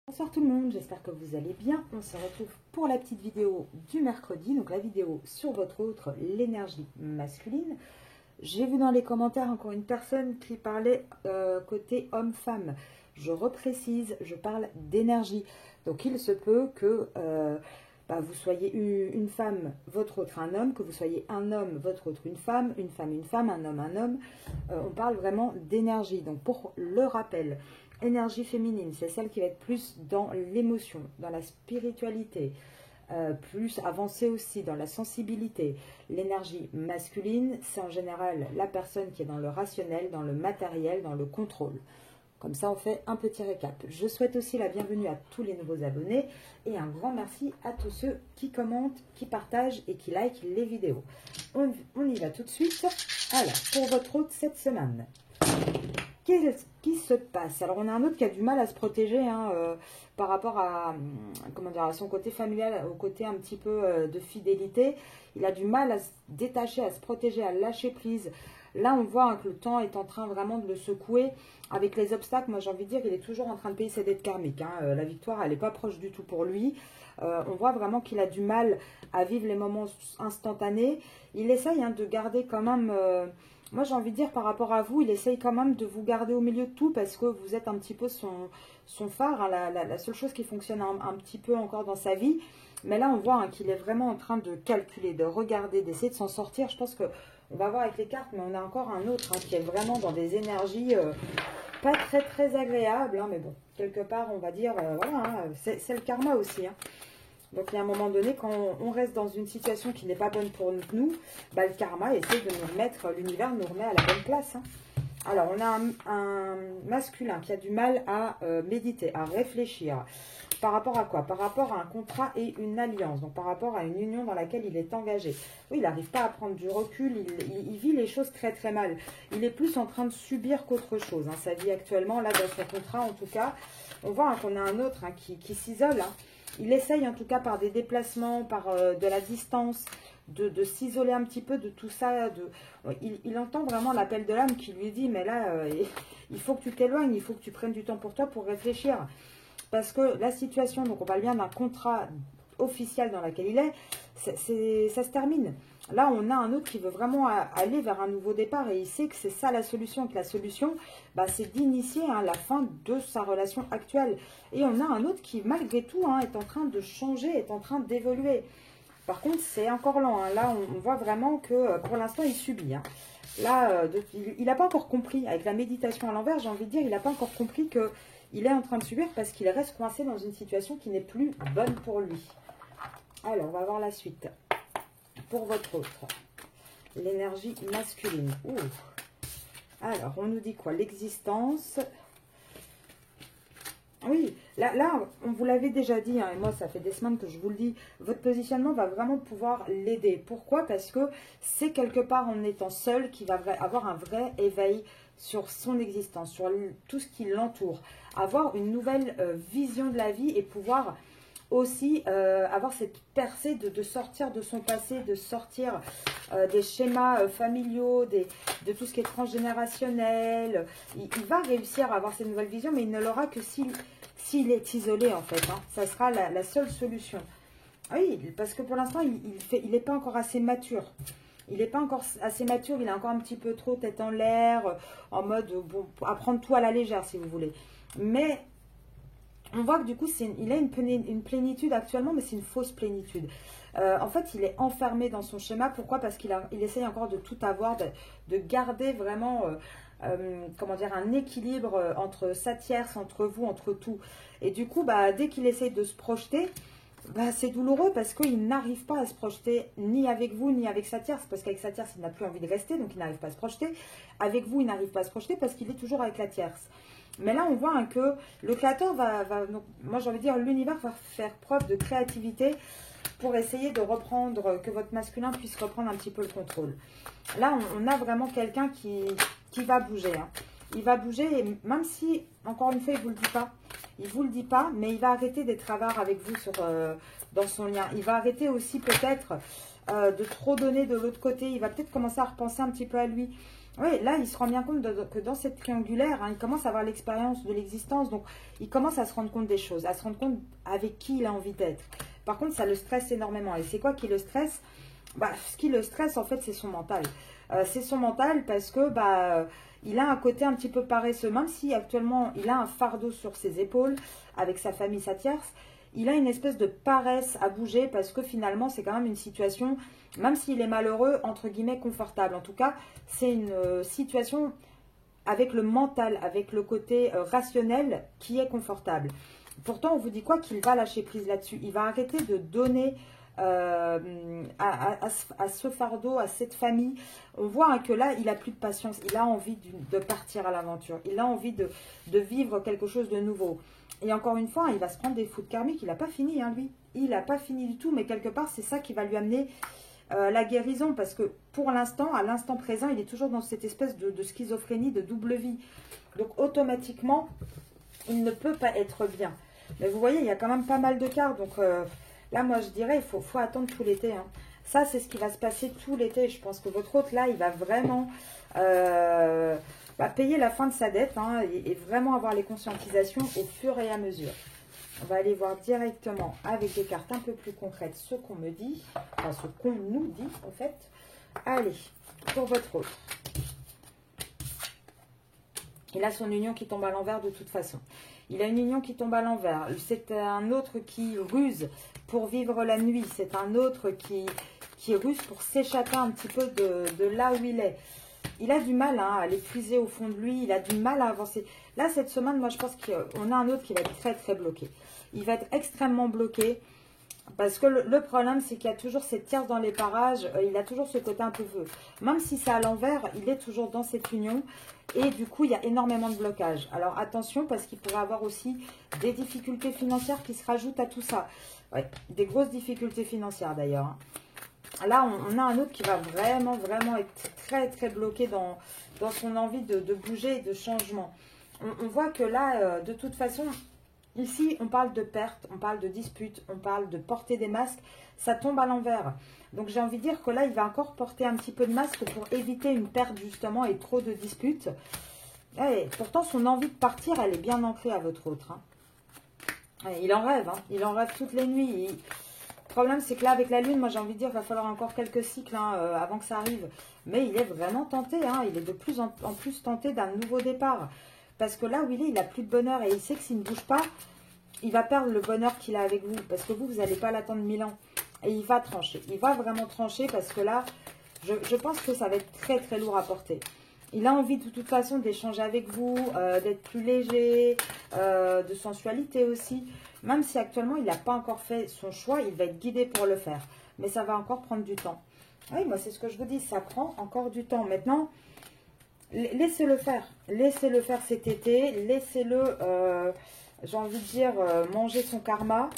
Bonsoir tout le monde, j'espère que vous allez bien. On se retrouve pour la petite vidéo du mercredi, donc la vidéo sur votre autre, l'énergie masculine. J'ai vu dans les commentaires encore une personne qui parlait côté homme-femme. Je reprécise, je parle d'énergie. Donc il se peut que vous soyez une femme, votre autre un homme, que vous soyez un homme, votre autre une femme, un homme, un homme. On parle vraiment d'énergie. Donc pour le rappel, énergie féminine, c'est celle qui va être plus dans l'émotion, dans la spiritualité, plus avancée aussi dans la sensibilité. L'énergie masculine, c'est en général la personne qui est dans le rationnel, dans le matériel, dans le contrôle. Comme ça, on fait un petit récap. Je souhaite aussi la bienvenue à tous les nouveaux abonnés et un grand merci à tous ceux qui commentent, qui partagent et qui likent les vidéos. On y va tout de suite. Alors, pour votre hôte cette semaine. Qu'est-ce qui se passe? Alors, on a un autre qui a du mal à se protéger par rapport à, à son côté familial, au côté un petit peu de fidélité. Il a du mal à se détacher, à se protéger, à lâcher prise. Là, on voit que le temps est en train vraiment de le secouer avec les obstacles. Moi, j'ai envie de dire qu'il est toujours en train de payer ses dettes karmiques. La victoire, elle n'est pas proche du tout pour lui. On voit vraiment qu'il a du mal à vivre les moments instantanés. Il essaye de garder quand même... moi, j'ai envie de dire, par rapport à vous, il essaye quand même de vous garder au milieu de tout parce que vous êtes un petit peu son phare, la seule chose qui fonctionne un petit peu encore dans sa vie. Mais là, on voit qu'il est vraiment en train de calculer, de regarder, d'essayer de s'en sortir. Je pense que on va voir avec les cartes, mais on a encore un autre qui est vraiment dans des énergies pas très très agréables. Mais bon, quelque part, on va dire, voilà, c'est le karma aussi. Donc, il y a un moment donné, quand on reste dans une situation qui n'est pas bonne pour nous, le karma essaie de nous remettre, l'univers nous remet à la bonne place. Alors, on a un masculin qui a du mal à méditer, à réfléchir. Par rapport à quoi? Par rapport à un contrat et une alliance. Donc, par rapport à une union dans laquelle il est engagé. Oui, il n'arrive pas à prendre du recul. Il vit les choses très, très mal. Il est plus en train de subir qu'autre chose. Sa vie actuellement, là, dans son contrat, en tout cas, on voit qu'on a un autre qui s'isole. Il essaye, en tout cas, par des déplacements, par de la distance, de s'isoler un petit peu de tout ça. Il entend vraiment l'appel de l'âme qui lui dit, mais là, il faut que tu t'éloignes, il faut que tu prennes du temps pour toi pour réfléchir. Parce que la situation, donc on parle bien d'un contrat officiel dans lequel il est, ça se termine. Là, on a un autre qui veut vraiment aller vers un nouveau départ et il sait que c'est ça la solution. Que la solution, c'est d'initier la fin de sa relation actuelle. Et on a un autre qui, malgré tout, est en train de changer, est en train d'évoluer. Par contre, c'est encore lent. Là, on voit vraiment que pour l'instant, il subit. Là, il n'a pas encore compris, avec la méditation à l'envers, j'ai envie de dire, il n'a pas encore compris que il est en train de subir parce qu'il reste coincé dans une situation qui n'est plus bonne pour lui. Alors, on va voir la suite. Pour votre autre, l'énergie masculine. Ouh. Alors, on nous dit quoi? L'existence. Oui, là, on vous l'avait déjà dit, et moi, ça fait des semaines que je vous le dis, votre positionnement va vraiment pouvoir l'aider. Pourquoi? Parce que c'est quelque part en étant seul qu'il va avoir un vrai éveil sur son existence, sur tout ce qui l'entoure. Avoir une nouvelle vision de la vie et pouvoir aussi avoir cette percée de sortir de son passé, de sortir des schémas familiaux, de tout ce qui est transgénérationnel. Il va réussir à avoir cette nouvelle vision, mais il ne l'aura que s'il est isolé en fait. Ça sera la seule solution. Oui, parce que pour l'instant, il n'est pas encore assez mature. Il n'est pas encore assez mature, il est encore un petit peu trop tête en l'air, en mode, bon, à prendre tout à la légère si vous voulez. Mais on voit que du coup, il a une plénitude actuellement, mais c'est une fausse plénitude. En fait, il est enfermé dans son schéma. Pourquoi? Parce qu'il essaye encore de tout avoir, de garder vraiment, un équilibre entre sa tierce, entre vous, entre tout. Et du coup, dès qu'il essaye de se projeter, c'est douloureux parce qu'il n'arrive pas à se projeter ni avec vous, ni avec sa tierce. Parce qu'avec sa tierce, il n'a plus envie de rester, donc il n'arrive pas à se projeter. Avec vous, il n'arrive pas à se projeter parce qu'il est toujours avec la tierce. Mais là, on voit que le créateur donc, moi j'ai envie de dire, l'univers va faire preuve de créativité pour essayer de reprendre, que votre masculin puisse reprendre un petit peu le contrôle. Là, on a vraiment quelqu'un qui va bouger. Il va bouger, et même si, encore une fois, il ne vous le dit pas. Il ne vous le dit pas, mais il va arrêter d'être avare avec vous dans son lien. Il va arrêter aussi peut-être de trop donner de l'autre côté. Il va peut-être commencer à repenser un petit peu à lui. Oui, là, il se rend bien compte que dans cette triangulaire, hein, il commence à avoir l'expérience de l'existence. Donc, il commence à se rendre compte des choses, à se rendre compte avec qui il a envie d'être. Par contre, ça le stresse énormément. Et c'est quoi qui le stresse? Bah, ce qui le stresse, en fait, c'est son mental. C'est son mental parce que il a un côté un petit peu paresseux. Même si actuellement, il a un fardeau sur ses épaules avec sa famille, sa tierce, il a une espèce de paresse à bouger parce que finalement, c'est quand même une situation, même s'il est malheureux, entre guillemets, confortable. En tout cas, c'est une situation avec le mental, avec le côté rationnel qui est confortable. Pourtant, on vous dit quoi? Qu'il va lâcher prise là-dessus. Il va arrêter de donner à ce fardeau, à cette famille. On voit hein, que là, il n'a plus de patience. Il a envie de partir à l'aventure. Il a envie de vivre quelque chose de nouveau. Et encore une fois, il va se prendre des foudres karmiques. Il n'a pas fini, hein, lui. Il n'a pas fini du tout. Mais quelque part, c'est ça qui va lui amener la guérison. Parce que pour l'instant, à l'instant présent, il est toujours dans cette espèce de schizophrénie, de double vie. Donc, automatiquement, il ne peut pas être bien. Mais vous voyez, il y a quand même pas mal de cartes. Donc, là, moi, je dirais, il faut attendre tout l'été. Hein. Ça, c'est ce qui va se passer tout l'été. Je pense que votre hôte, là, il va vraiment payer la fin de sa dette hein, et vraiment avoir les conscientisations au fur et à mesure. On va aller voir directement avec des cartes un peu plus concrètes ce qu'on me dit, enfin ce qu'on nous dit en fait. Allez, pour votre hôte. Il a son union qui tombe à l'envers de toute façon. Il a une union qui tombe à l'envers. C'est un autre qui ruse pour vivre la nuit. C'est un autre qui ruse pour s'échapper un petit peu de là où il est. Il a du mal hein, à l'épuiser au fond de lui. Il a du mal à avancer. Là, cette semaine, moi, je pense qu'on a un autre qui va être très, très bloqué. Il va être extrêmement bloqué. Parce que le problème, c'est qu'il y a toujours cette tierce dans les parages. Il a toujours ce côté un peu feu. Même si c'est à l'envers, il est toujours dans cette union. Et du coup, il y a énormément de blocages. Alors, attention, parce qu'il pourrait avoir aussi des difficultés financières qui se rajoutent à tout ça. Ouais, des grosses difficultés financières, d'ailleurs. Hein. Là, on a un autre qui va vraiment, vraiment être très, très bloqué dans son envie de bouger et de changement. On voit que là, de toute façon, ici, on parle de perte, on parle de dispute, on parle de porter des masques. Ça tombe à l'envers. Donc, j'ai envie de dire que là, il va encore porter un petit peu de masque pour éviter une perte, justement, et trop de disputes. Et pourtant, son envie de partir, elle est bien ancrée à votre autre. Hein. Il en rêve, hein. Il en rêve toutes les nuits. Le problème, c'est que là, avec la lune, moi, j'ai envie de dire qu'il va falloir encore quelques cycles hein, avant que ça arrive. Mais il est vraiment tenté. Hein. Il est de plus en plus tenté d'un nouveau départ. Parce que là où il n'a plus de bonheur. Et il sait que s'il ne bouge pas, il va perdre le bonheur qu'il a avec vous. Parce que vous n'allez pas l'attendre 1000 ans. Et il va trancher. Il va vraiment trancher parce que là, je pense que ça va être très, très lourd à porter. Il a envie de toute façon d'échanger avec vous, d'être plus léger, de sensualité aussi. Même si actuellement, il n'a pas encore fait son choix, il va être guidé pour le faire. Mais ça va encore prendre du temps. Oui, moi, c'est ce que je vous dis, ça prend encore du temps. Maintenant, laissez-le faire. Laissez-le faire cet été. Laissez-le, j'ai envie de dire, manger son karma.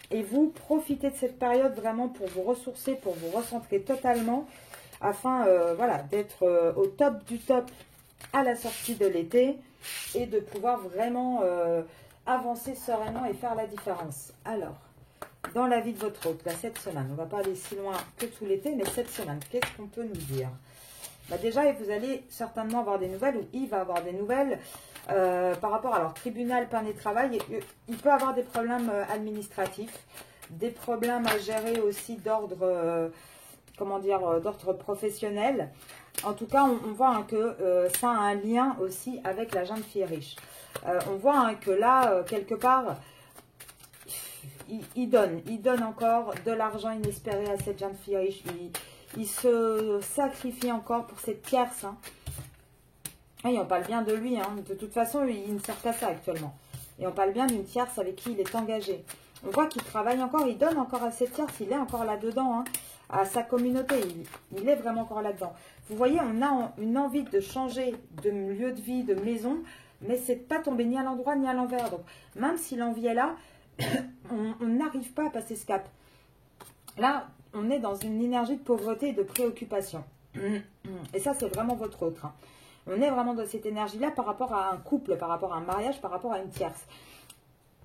Et vous, profitez de cette période vraiment pour vous ressourcer, pour vous recentrer totalement. Afin voilà, d'être au top du top à la sortie de l'été. Et de pouvoir vraiment avancer sereinement et faire la différence. Alors, dans la vie de votre hôte, là, cette semaine, on ne va pas aller si loin que tout l'été, mais cette semaine, qu'est-ce qu'on peut nous dire? Déjà, vous allez certainement avoir des nouvelles, ou il va avoir des nouvelles par rapport à leur tribunal, peine et travail. Il peut avoir des problèmes administratifs, des problèmes à gérer aussi d'ordre, comment dire, d'ordre professionnel. En tout cas, on voit hein, que ça a un lien aussi avec la jeune fille riche. On voit hein, que là, quelque part, il donne encore de l'argent inespéré à cette jeune fille riche. Il se sacrifie encore pour cette tierce. Hein. Et on parle bien de lui. Hein. De toute façon, il ne sert qu'à ça actuellement. Et on parle bien d'une tierce avec qui il est engagé. On voit qu'il travaille encore, il donne encore à cette tierce. Il est encore là-dedans, hein, à sa communauté. Il est vraiment encore là-dedans. Vous voyez, on a une envie de changer de lieu de vie, de maison. Mais c'est pas tombé ni à l'endroit ni à l'envers. Donc, même si l'envie est là, on n'arrive pas à passer ce cap. Là, on est dans une énergie de pauvreté et de préoccupation. Et ça, c'est vraiment votre autre. Hein. On est vraiment dans cette énergie-là par rapport à un couple, par rapport à un mariage, par rapport à une tierce.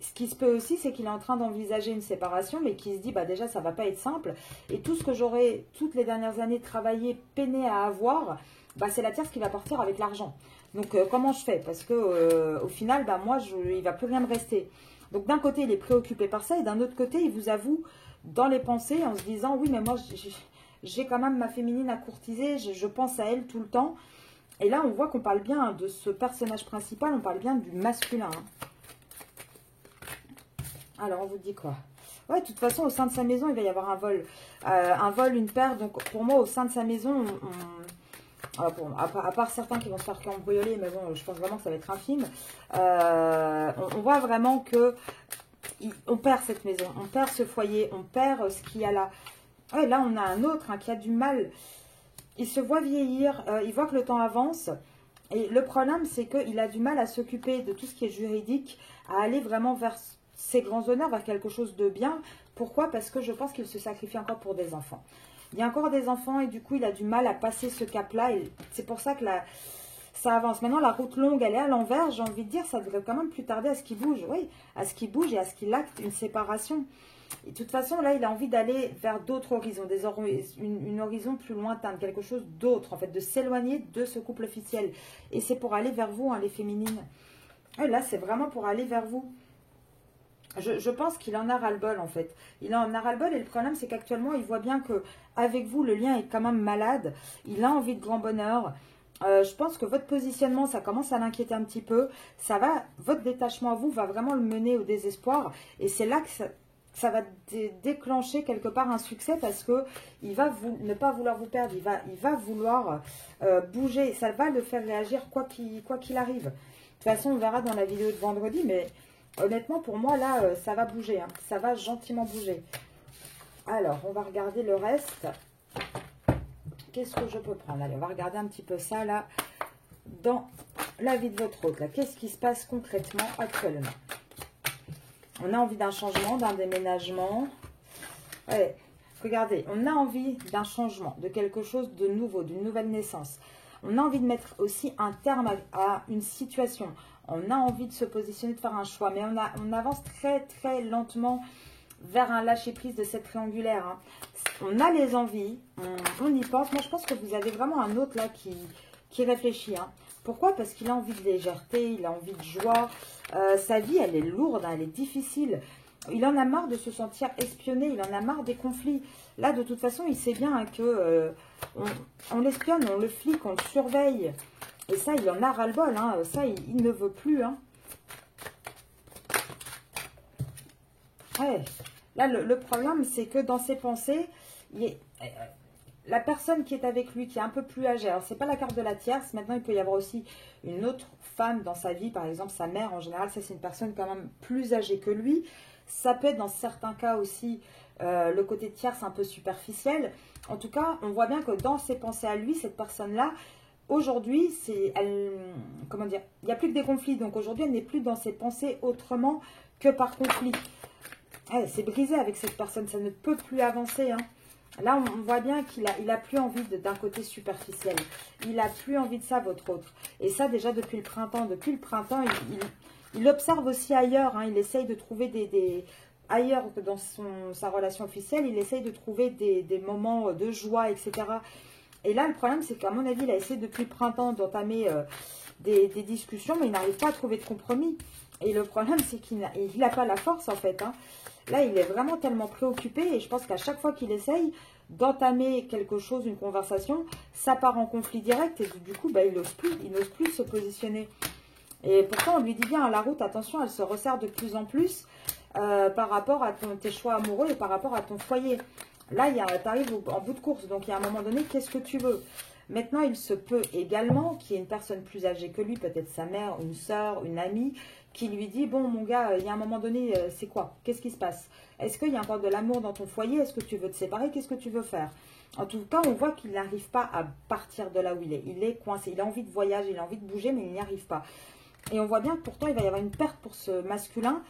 ce qui se peut aussi, c'est qu'il est en train d'envisager une séparation, mais qui se dit, bah déjà, ça va pas être simple. Et tout ce que j'aurais, toutes les dernières années, travaillé, peiné à avoir, bah, c'est la tierce qui va partir avec l'argent. Donc, comment je fais? Parce que au final, bah, moi, il va plus rien me rester. Donc, d'un côté, il est préoccupé par ça, et d'un autre côté, il vous avoue, dans les pensées, en se disant, oui, mais moi, j'ai quand même ma féminine à courtiser, je pense à elle tout le temps. Et là, on voit qu'on parle bien de ce personnage principal, on parle bien du masculin, hein. Alors, on vous dit quoi? Ouais, de toute façon, au sein de sa maison, il va y avoir un vol. Une perte. Donc, pour moi, au sein de sa maison, bon, à part certains qui vont se faire cambrioler, mais bon, je pense vraiment que ça va être infime. On voit vraiment que on perd cette maison, on perd ce foyer, on perd ce qu'il y a là. Ouais, là, on a un autre qui a du mal. Il se voit vieillir, il voit que le temps avance. Et le problème, c'est qu'il a du mal à s'occuper de tout ce qui est juridique, à aller vraiment vers ses grands honneurs, vers quelque chose de bien. Pourquoi? Parce que je pense qu'il se sacrifie encore pour des enfants. Il y a encore des enfants et du coup, il a du mal à passer ce cap-là. Et c'est pour ça que ça avance. Maintenant, la route longue, elle est à l'envers. J'ai envie de dire, ça devrait quand même plus tarder à ce qu'il bouge. Oui, à ce qu'il bouge et à ce qu'il acte une séparation. Et de toute façon, là, il a envie d'aller vers d'autres horizons, une horizon plus lointaine, quelque chose d'autre, en fait, de s'éloigner de ce couple officiel. Et c'est pour aller vers vous, hein, les féminines. Et là, c'est vraiment pour aller vers vous. Je pense qu'il en a ras-le-bol, en fait. Il en a ras-le-bol et le problème, c'est qu'actuellement, il voit bien que avec vous, le lien est quand même malade. Il a envie de grand bonheur. Je pense que votre positionnement, ça commence à l'inquiéter un petit peu. Votre détachement à vous va vraiment le mener au désespoir. Et c'est là que ça va déclencher quelque part un succès parce que il va ne pas vouloir vous perdre. Il va vouloir bouger. Ça va le faire réagir quoi qu'il arrive. De toute façon, on verra dans la vidéo de vendredi, mais honnêtement, pour moi, là, ça va bouger. Hein. Ça va gentiment bouger. Alors, on va regarder le reste. Qu'est-ce que je peux prendre? Allez, on va regarder un petit peu ça, là, dans la vie de votre hôte. Qu'est-ce qui se passe concrètement actuellement? On a envie d'un changement, d'un déménagement. Ouais, regardez, on a envie d'un changement, de quelque chose de nouveau, d'une nouvelle naissance. On a envie de mettre aussi un terme à une situation. On a envie de se positionner, de faire un choix. Mais on avance très, très lentement vers un lâcher-prise de cette triangulaire. Hein. On a les envies, on y pense. Moi, je pense que vous avez vraiment un autre là qui réfléchit. Hein. Pourquoi? Parce qu'il a envie de légèreté, il a envie de joie. Sa vie, elle est lourde, hein, elle est difficile. Il en a marre de se sentir espionné, il en a marre des conflits. Là, de toute façon, il sait bien hein, que on l'espionne, on le flique, on le surveille. Et ça, il en a ras-le-bol. Hein. Ça, il ne veut plus. Hein. Ouais. Là, le problème, c'est que dans ses pensées, la personne qui est avec lui, qui est un peu plus âgée, alors c'est pas la carte de la tierce, maintenant il peut y avoir aussi une autre femme dans sa vie, par exemple sa mère en général, ça c'est une personne quand même plus âgée que lui. Ça peut être dans certains cas aussi le côté tierce un peu superficiel. En tout cas, on voit bien que dans ses pensées à lui, cette personne-là, aujourd'hui, comment dire, il n'y a plus que des conflits. Donc aujourd'hui, elle n'est plus dans ses pensées autrement que par conflit. C'est brisé avec cette personne, ça ne peut plus avancer. Hein. Là, on voit bien qu'il a plus envie d'un côté superficiel. Il a plus envie de ça, votre autre. Et ça, déjà depuis le printemps. Depuis le printemps, il observe aussi ailleurs. Hein. Il essaye de trouver ailleurs que dans sa relation officielle, il essaye de trouver des moments de joie, etc. Et là, le problème, c'est qu'à mon avis, il a essayé depuis le printemps d'entamer des discussions, mais il n'arrive pas à trouver de compromis. Et le problème, c'est qu'il n'a pas la force, en fait. Hein. Là, il est vraiment tellement préoccupé et je pense qu'à chaque fois qu'il essaye d'entamer quelque chose, une conversation, ça part en conflit direct et du coup, il n'ose plus se positionner. Et pourtant, on lui dit bien, la route, attention, elle se resserre de plus en plus par rapport à tes choix amoureux et par rapport à ton foyer. Là, tu arrives en bout de course, donc il y a un moment donné, qu'est-ce que tu veux? Maintenant, il se peut également qu'il y ait une personne plus âgée que lui, peut-être sa mère, une soeur, une amie, qui lui dit, bon mon gars, il y a un moment donné, c'est quoi? Qu'est-ce qui se passe? Est-ce qu'il y a encore de l'amour dans ton foyer? Est-ce que tu veux te séparer? Qu'est-ce que tu veux faire? En tout cas, on voit qu'il n'arrive pas à partir de là où il est. Il est coincé, il a envie de voyager, il a envie de bouger, mais il n'y arrive pas. Et on voit bien que pourtant, il va y avoir une perte pour ce masculin,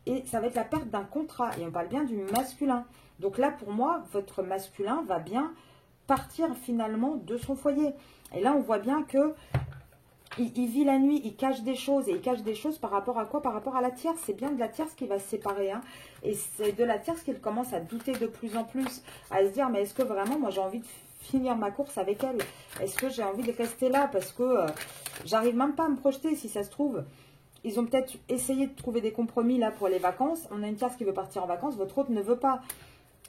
et ça va être la perte d'un contrat. Et on parle bien du masculin. Donc là, pour moi, votre masculin va bien partir finalement de son foyer. Et là, on voit bien que il vit la nuit, il cache des choses. Et il cache des choses par rapport à quoi? Par rapport à la tierce. C'est bien de la tierce qui va se séparer. Hein. Et c'est de la tierce qu'il commence à douter de plus en plus. À se dire, mais est-ce que vraiment, moi, j'ai envie de finir ma course avec elle? Est-ce que j'ai envie de rester là? Parce que j'arrive même pas à me projeter, si ça se trouve. Ils ont peut-être essayé de trouver des compromis là pour les vacances. On a une tierce qui veut partir en vacances, votre autre ne veut pas.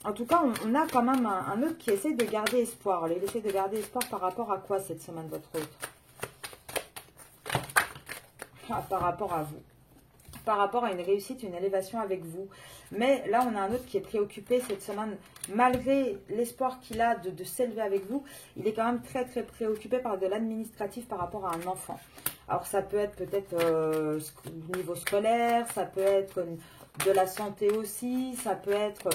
En tout cas, on a quand même un autre qui essaie de garder espoir. Il essaie de garder espoir par rapport à quoi cette semaine, votre autre? Par rapport à vous. Par rapport à une réussite, une élévation avec vous. Mais là, on a un autre qui est préoccupé cette semaine. Malgré l'espoir qu'il a de s'élever avec vous, il est quand même très très préoccupé par de l'administratif par rapport à un enfant. Alors ça peut être peut-être au niveau scolaire, ça peut être de la santé aussi, ça peut être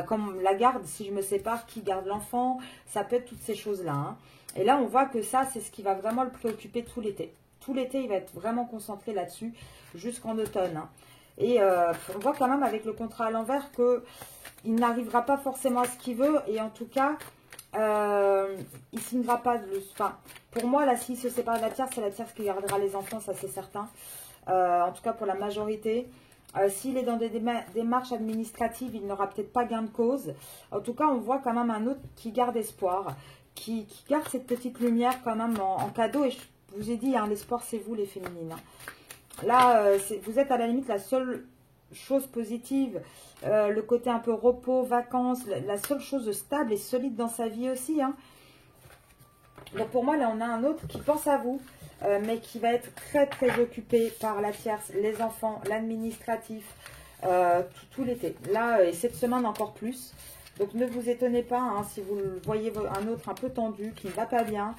comme la garde, si je me sépare, qui garde l'enfant, ça peut être toutes ces choses-là. Hein. Et là, on voit que ça, c'est ce qui va vraiment le préoccuper tout l'été. Tout l'été, il va être vraiment concentré là-dessus, jusqu'en automne. Hein. Et on voit quand même avec le contrat à l'envers qu'il n'arrivera pas forcément à ce qu'il veut. Et en tout cas, il ne signera pas de... Enfin, pour moi, là, s'il se sépare de la tierce, c'est la tierce qui gardera les enfants, ça c'est certain. En tout cas, pour la majorité. S'il est dans des démarches administratives, il n'aura peut-être pas gain de cause. En tout cas, on voit quand même un autre qui garde espoir, qui garde cette petite lumière quand même en cadeau. Et je vous ai dit, hein, l'espoir, c'est vous les féminines. Là, vous êtes à la limite la seule chose positive, le côté un peu repos, vacances, la seule chose stable et solide dans sa vie aussi. Hein. Donc pour moi, là, on a un autre qui pense à vous, mais qui va être très très occupé par la tierce, les enfants, l'administratif, tout l'été. Là, et cette semaine encore plus. Donc ne vous étonnez pas, hein, si vous voyez un autre un peu tendu, qui ne va pas bien,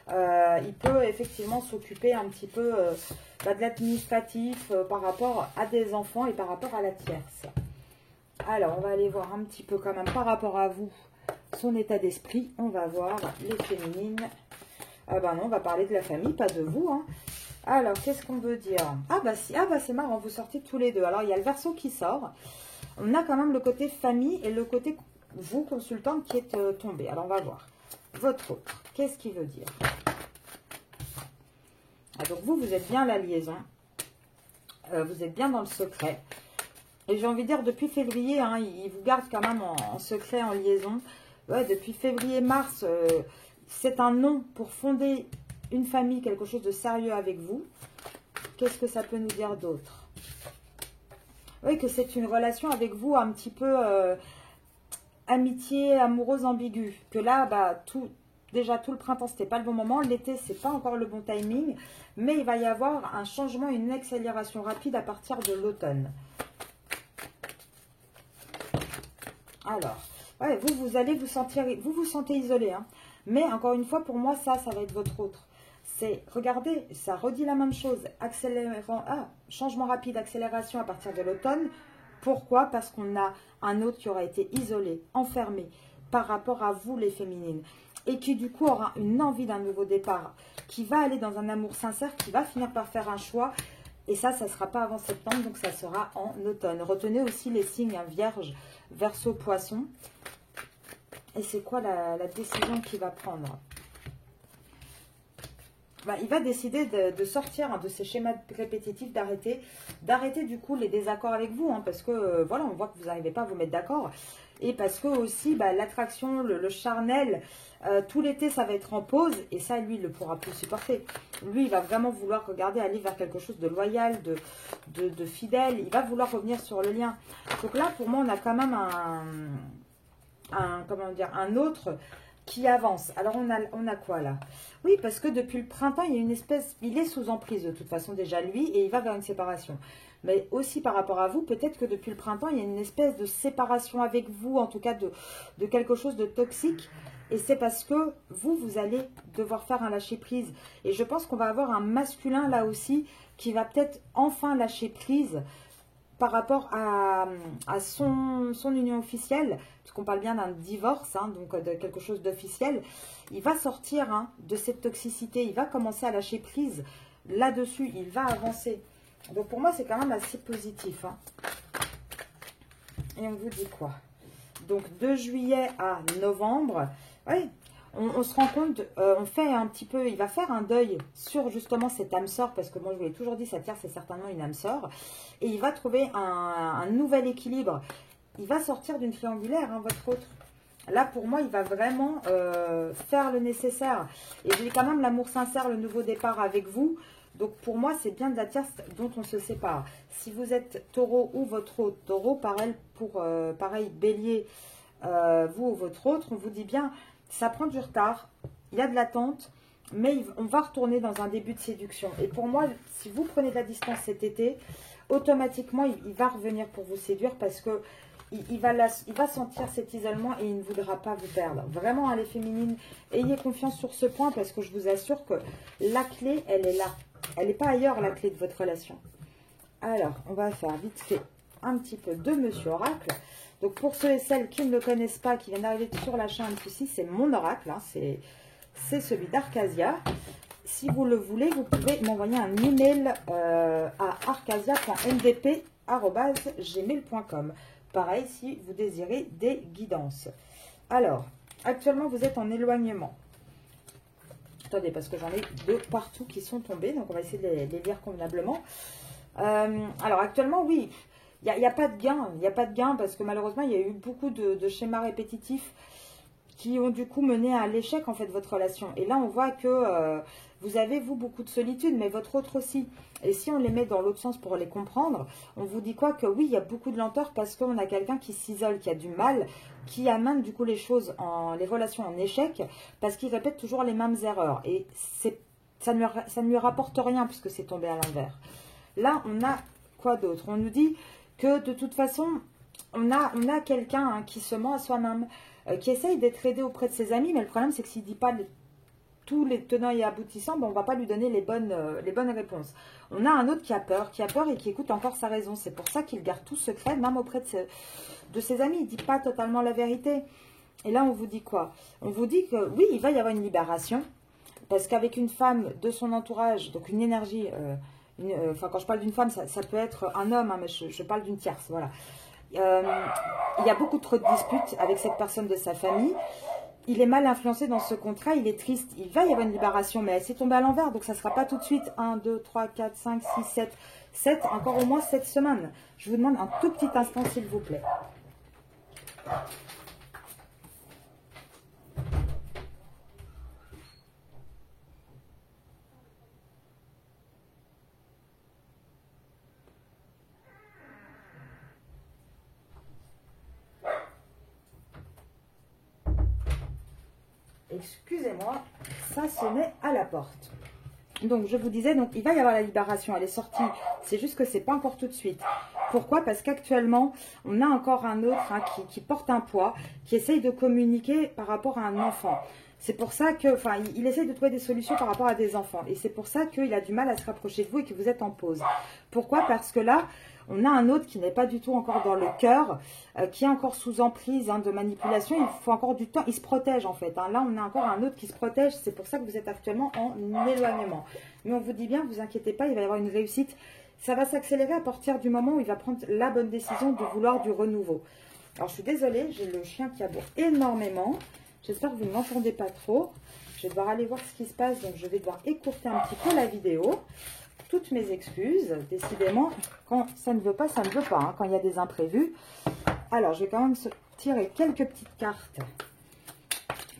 il peut effectivement s'occuper un petit peu de l'administratif par rapport à des enfants et par rapport à la tierce. Alors, on va aller voir un petit peu quand même par rapport à vous, son état d'esprit. On va voir les féminines. Ah bah non, on va parler de la famille, pas de vous. Hein. Alors, qu'est-ce qu'on veut dire? Ah bah si, ah bah c'est marrant, vous sortez tous les deux. Alors, il y a le Verseau qui sort. On a quand même le côté famille et le côté vous, consultant, qui est tombé. Alors, on va voir. Votre autre, qu'est-ce qu'il veut dire? Ah, donc, vous êtes bien la liaison. Vous êtes bien dans le secret. Et j'ai envie de dire, depuis février, hein, il vous garde quand même en secret, en liaison. Ouais, depuis février-mars, c'est un non pour fonder une famille, quelque chose de sérieux avec vous. Qu'est-ce que ça peut nous dire d'autre? Oui, que c'est une relation avec vous un petit peu amitié, amoureuse, ambiguë. Que là, déjà tout le printemps, c'était pas le bon moment. L'été, c'est pas encore le bon timing. Mais il va y avoir un changement, une accélération rapide à partir de l'automne. Alors, ouais, vous allez vous sentir, vous sentez isolé. Hein. Mais encore une fois, pour moi, ça va être votre autre. C'est, regardez, ça redit la même chose. Changement rapide, accélération à partir de l'automne. Pourquoi? Parce qu'on a un autre qui aura été isolé, enfermé par rapport à vous, les féminines. Et qui, du coup, aura une envie d'un nouveau départ. Qui va aller dans un amour sincère, qui va finir par faire un choix. Et ça ne sera pas avant septembre, donc ça sera en automne. Retenez aussi les signes Vierge, Verseau, Poisson. Et c'est quoi la décision qu'il va prendre? Il va décider de sortir de ces schémas répétitifs, d'arrêter du coup les désaccords avec vous. Hein, parce que voilà, on voit que vous n'arrivez pas à vous mettre d'accord. Et parce que aussi, l'attraction, le charnel, tout l'été, ça va être en pause. Et ça, lui, il ne pourra plus supporter. Lui, il va vraiment vouloir aller vers quelque chose de loyal, de fidèle. Il va vouloir revenir sur le lien. Donc là, pour moi, on a quand même un autre qui avance. Alors, on a quoi là? Oui, parce que depuis le printemps, il y a une espèce... Il est sous emprise de toute façon déjà, lui, et il va vers une séparation. Mais aussi par rapport à vous, peut-être que depuis le printemps, il y a une espèce de séparation avec vous, en tout cas de quelque chose de toxique. Et c'est parce que vous allez devoir faire un lâcher-prise. Et je pense qu'on va avoir un masculin là aussi qui va peut-être enfin lâcher prise par rapport à son union officielle, parce qu'on parle bien d'un divorce, hein, donc de quelque chose d'officiel. Il va sortir de cette toxicité, il va commencer à lâcher prise là-dessus, il va avancer. Donc pour moi, c'est quand même assez positif. Hein. Et on vous dit quoi? Donc de juillet à novembre, oui, on se rend compte, on fait un petit peu, il va faire un deuil sur justement cette âme sœur, parce que moi je vous l'ai toujours dit, cette Terre c'est certainement une âme sœur, et il va trouver un nouvel équilibre. Il va sortir d'une triangulaire, hein, votre autre. Là, pour moi, il va vraiment faire le nécessaire. Et j'ai quand même l'amour sincère, le nouveau départ avec vous. Donc, pour moi, c'est bien de la tierce dont on se sépare. Si vous êtes taureau ou votre autre taureau, pareil, bélier, vous ou votre autre, on vous dit bien, ça prend du retard, il y a de l'attente, mais on va retourner dans un début de séduction. Et pour moi, si vous prenez de la distance cet été, automatiquement, il va revenir pour vous séduire parce que il va sentir cet isolement et il ne voudra pas vous perdre. Vraiment, les féminines, ayez confiance sur ce point parce que je vous assure que la clé, elle est là. Elle n'est pas ailleurs, la clé de votre relation. Alors, on va faire vite fait un petit peu de Monsieur Oracle. Donc, pour ceux et celles qui ne le connaissent pas, qui viennent d'arriver sur la chaîne, ici, c'est mon oracle. Hein, c'est celui d'Arcasia. Si vous le voulez, vous pouvez m'envoyer un email à arcasia.ndp@gmail.com. Pareil, si vous désirez des guidances. Alors, actuellement, vous êtes en éloignement. Attendez, parce que j'en ai de partout qui sont tombés. Donc, on va essayer de les lire convenablement. Alors, actuellement, oui, il n'y a pas de gain. Il n'y a pas de gain parce que malheureusement, il y a eu beaucoup de schémas répétitifs qui ont du coup mené à l'échec, en fait, votre relation. Et là, on voit que vous avez, vous, beaucoup de solitude, mais votre autre aussi. Et si on les met dans l'autre sens pour les comprendre, on vous dit quoi? Que oui, il y a beaucoup de lenteur parce qu'on a quelqu'un qui s'isole, qui a du mal, qui amène du coup les choses, les relations en échec, parce qu'il répète toujours les mêmes erreurs. Et ça ne lui rapporte rien puisque c'est tombé à l'envers. Là, on a quoi d'autre? On nous dit que de toute façon, on a quelqu'un hein, qui se ment à soi-même, qui essaye d'être aidé auprès de ses amis, mais le problème c'est que s'il ne dit pas tous les tenants et aboutissants, ben, on ne va pas lui donner les bonnes réponses. On a un autre qui a peur et qui écoute encore sa raison. C'est pour ça qu'il garde tout secret, même auprès de ses amis. Il ne dit pas totalement la vérité. Et là, on vous dit quoi? On vous dit que oui, il va y avoir une libération, parce qu'avec une femme de son entourage, donc une énergie, enfin quand je parle d'une femme, ça peut être un homme, hein, mais je parle d'une tierce, voilà. Il y a beaucoup trop de disputes avec cette personne de sa famille. Il est mal influencé dans ce contrat, il est triste. Il va y avoir une libération, mais elle s'est tombée à l'envers, donc ça ne sera pas tout de suite. 1, 2, 3, 4, 5, 6, 7. 7, encore au moins 7 semaines. Je vous demande un tout petit instant, s'il vous plaît. Excusez-moi, ça sonnait à la porte. Donc, je vous disais, donc il va y avoir la libération, elle est sortie. C'est juste que c'est pas encore tout de suite. Pourquoi? Parce qu'actuellement, on a encore un autre hein, qui porte un poids, qui essaye de communiquer par rapport à un enfant. C'est pour ça que, enfin, il essaye de trouver des solutions par rapport à des enfants. Et c'est pour ça qu'il a du mal à se rapprocher de vous et que vous êtes en pause. Pourquoi? Parce que là, on a un autre qui n'est pas du tout encore dans le cœur, qui est encore sous emprise hein, de manipulation. Il faut encore du temps. Il se protège en fait. Hein. Là, on a encore un autre qui se protège. C'est pour ça que vous êtes actuellement en éloignement. Mais on vous dit bien, vous inquiétez pas, il va y avoir une réussite. Ça va s'accélérer à partir du moment où il va prendre la bonne décision de vouloir du renouveau. Alors, je suis désolée, j'ai le chien qui aboie énormément. J'espère que vous ne m'entendez pas trop. Je vais devoir aller voir ce qui se passe, donc je vais devoir écourter un petit peu la vidéo. Toutes mes excuses, décidément, quand ça ne veut pas, ça ne veut pas, hein, quand il y a des imprévus. Alors, je vais quand même tirer quelques petites cartes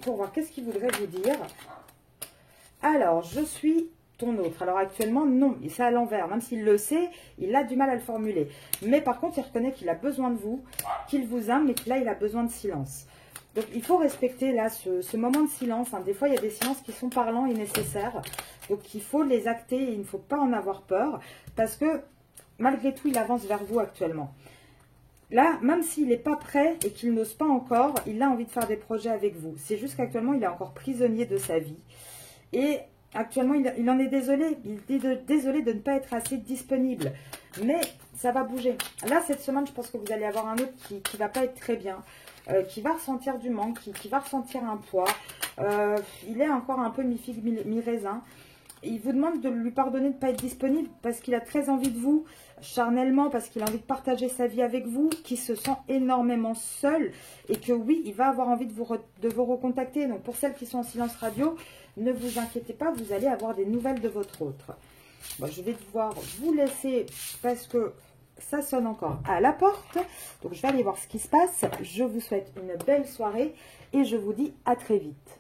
pour voir qu'est-ce qu'il voudrait vous dire. Alors, je suis ton autre. Alors, actuellement, non, c'est à l'envers. Même s'il le sait, il a du mal à le formuler. Mais par contre, il reconnaît qu'il a besoin de vous, qu'il vous aime, mais que là, il a besoin de silence. Donc, il faut respecter là ce moment de silence. Hein. Des fois, il y a des silences qui sont parlants et nécessaires. Donc, il faut les acter et il ne faut pas en avoir peur. Parce que, malgré tout, il avance vers vous actuellement. Là, même s'il n'est pas prêt et qu'il n'ose pas encore, il a envie de faire des projets avec vous. C'est juste qu'actuellement, il est encore prisonnier de sa vie. Et actuellement, il en est désolé. Il est désolé de ne pas être assez disponible. Mais ça va bouger. Là, cette semaine, je pense que vous allez avoir un autre qui ne va pas être très bien. Qui va ressentir du manque, qui va ressentir un poids. Il est encore un peu mi-figue, mi-raisin. il vous demande de lui pardonner de ne pas être disponible parce qu'il a très envie de vous, charnellement, parce qu'il a envie de partager sa vie avec vous, qu'il se sent énormément seul et que oui, il va avoir envie de vous recontacter. Donc pour celles qui sont en silence radio, ne vous inquiétez pas, vous allez avoir des nouvelles de votre autre. Bon, je vais devoir vous laisser parce que ça sonne encore à la porte. Donc je vais aller voir ce qui se passe. Je vous souhaite une belle soirée et je vous dis à très vite.